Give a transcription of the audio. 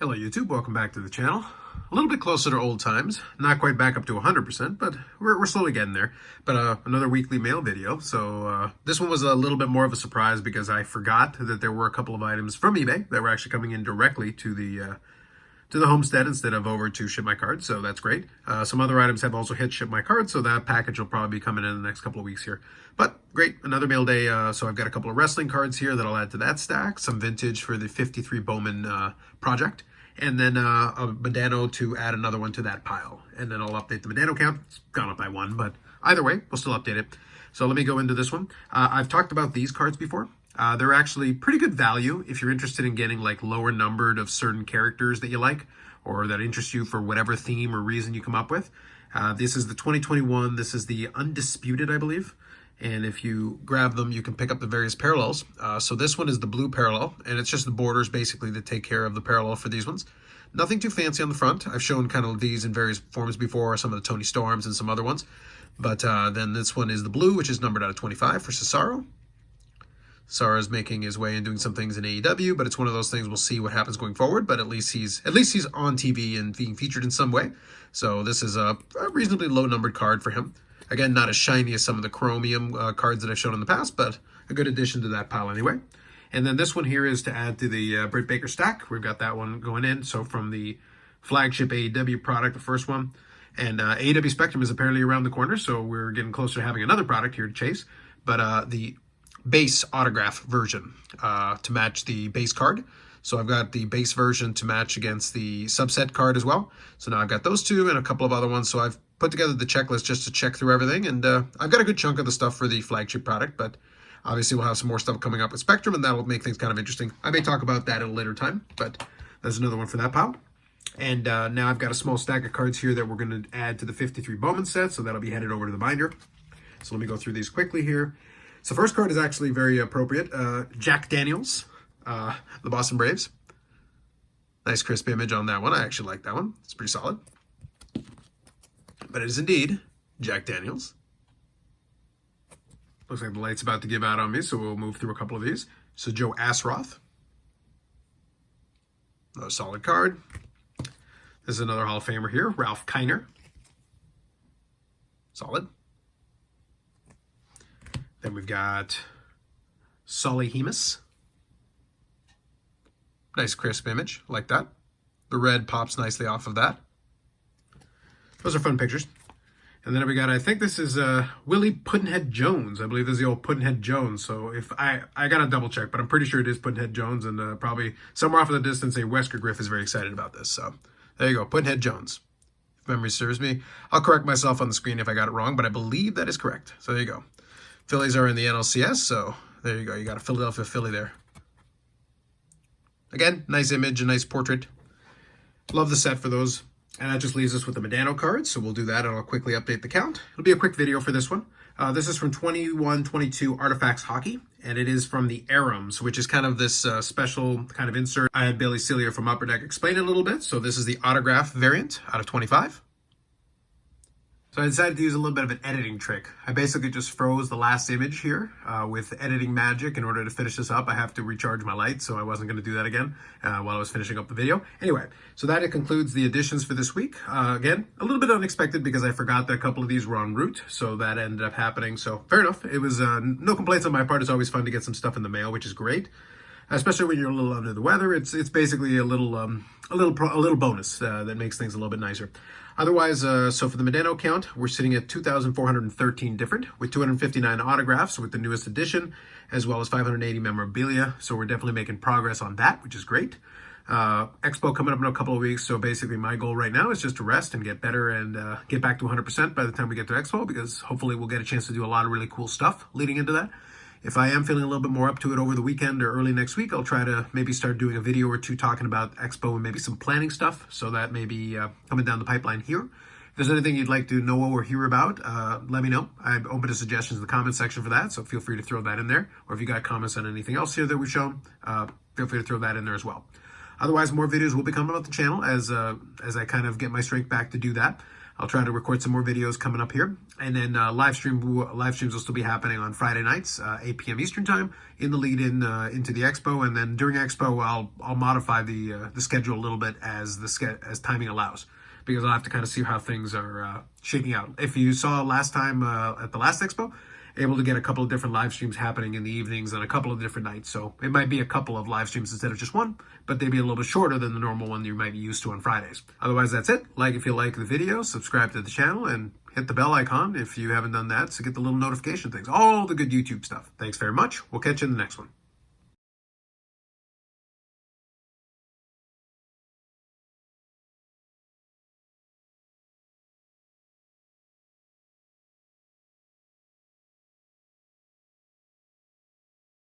Hello YouTube, welcome back to the channel. A little bit closer to old times, not quite back up to 100%, but we're slowly getting there. But another weekly mail video. So this one was a little bit more of a surprise because I forgot that there were a couple of items from eBay that were actually coming in directly to the homestead instead of over to Ship My Card, so that's great. Some other items have also hit Ship My Card, so that package will probably be coming in the next couple of weeks here. But great, another mail day. So I've got a couple of wrestling cards here that I'll add to that stack, some vintage for the 53 Bowman project, and then a Medano to add another one to that pile. And then I'll update the Medano count. It's gone up by one, but either way, we'll still update it. So let me go into this one. I've talked about these cards before. They're actually pretty good value if you're interested in getting like lower numbered of certain characters that you like or that interest you for whatever theme or reason you come up with. This is the 2021. This is the Undisputed, I believe. And if you grab them, you can pick up the various parallels. So this one is the blue parallel, and it's just the borders basically that take care of the parallel for these ones. Nothing too fancy on the front. I've shown kind of these in various forms before, some of the Tony Storms and some other ones. But then this one is the blue, which is numbered out of 25 for Cesaro. Cesaro making his way and doing some things in AEW, but it's one of those things we'll see what happens going forward. But at least he's on TV and being featured in some way. So this is a reasonably low numbered card for him. Again, not as shiny as some of the chromium cards that I've shown in the past, but a good addition to that pile anyway. And then this one here is to add to the Britt Baker stack. We've got that one going in. So from the flagship AEW product, the first one, and AEW Spectrum is apparently around the corner, so we're getting closer to having another product here to chase. But the base autograph version to match the base card. So I've got the base version to match against the subset card as well. So now I've got those two and a couple of other ones. So I've put together the checklist just to check through everything. And I've got a good chunk of the stuff for the flagship product, but obviously we'll have some more stuff coming up with Spectrum, and that'll make things kind of interesting. I may talk about that at a later time, but there's another one for that pile. And now I've got a small stack of cards here that we're going to add to the 53 Bowman set, so that'll be headed over to the binder. So let me go through these quickly here. So first card is actually very appropriate. Jack Daniels, the Boston Braves. Nice crisp image on that one. I actually like that one. It's pretty solid. But it is indeed Jack Daniels. Looks like the light's about to give out on me, so we'll move through a couple of these. So Joe Asroth. Another solid card. This is another Hall of Famer here. Ralph Kiner. Solid. Then we've got Solly Hemus. Nice crisp image, like that. The red pops nicely off of that. Those are fun pictures. And then we got, I think this is Willie Puddinhead Jones. I believe this is the old Puddinhead Jones. So if I got to double check, but I'm pretty sure it is Puddinhead Jones. And probably somewhere off in the distance, a Wesker Griff is very excited about this. So there you go, Puddinhead Jones. If memory serves me. I'll correct myself on the screen if I got it wrong, but I believe that is correct. So there you go. Phillies are in the NLCS, so there you go. You got a Philadelphia Philly there. Again, nice image, a nice portrait. Love the set for those. And that just leaves us with the Medano cards, so we'll do that and I'll quickly update the count. It'll be a quick video for this one. This is from 21-22 Artifacts Hockey, and it is from the Arums, which is kind of this special kind of insert. I had Billy Celia from Upper Deck explain it a little bit, so this is the autograph variant out of 25. So I decided to use a little bit of an editing trick. I basically just froze the last image here with editing magic. In order to finish this up, I have to recharge my light, so I wasn't going to do that again while I was finishing up the video. Anyway, so that concludes the additions for this week. Again, a little bit unexpected because I forgot that a couple of these were en route, so that ended up happening. So fair enough. It was no complaints on my part. It's always fun to get some stuff in the mail, which is great. Especially when you're a little under the weather, it's basically a little bonus that makes things a little bit nicer. Otherwise, so for the Medano count, we're sitting at 2,413 different, with 259 autographs with the newest edition, as well as 580 memorabilia. So we're definitely making progress on that, which is great. Expo coming up in a couple of weeks. So basically my goal right now is just to rest and get better and get back to 100% by the time we get to Expo, because hopefully we'll get a chance to do a lot of really cool stuff leading into that. If I am feeling a little bit more up to it over the weekend or early next week, I'll try to maybe start doing a video or two talking about Expo and maybe some planning stuff. So that may be coming down the pipeline here. If there's anything you'd like to know or hear about, let me know. I'm open to suggestions in the comment section for that, so feel free to throw that in there. Or if you got comments on anything else here that we've shown, feel free to throw that in there as well. Otherwise, more videos will be coming on the channel as I kind of get my strength back to do that. I'll try to record some more videos coming up here. And then live streams will still be happening on Friday nights, 8 p.m. Eastern time, in the lead-in into the expo. And then during expo, I'll modify the schedule a little bit as timing allows, because I'll have to kind of see how things are shaking out. If you saw last time at the last expo, able to get a couple of different live streams happening in the evenings and a couple of different nights. So it might be a couple of live streams instead of just one, but they'd be a little bit shorter than the normal one you might be used to on Fridays. Otherwise, that's it. Like if you like the video, subscribe to the channel, and hit the bell icon if you haven't done that to get the little notification things. All the good YouTube stuff. Thanks very much. We'll catch you in the next one.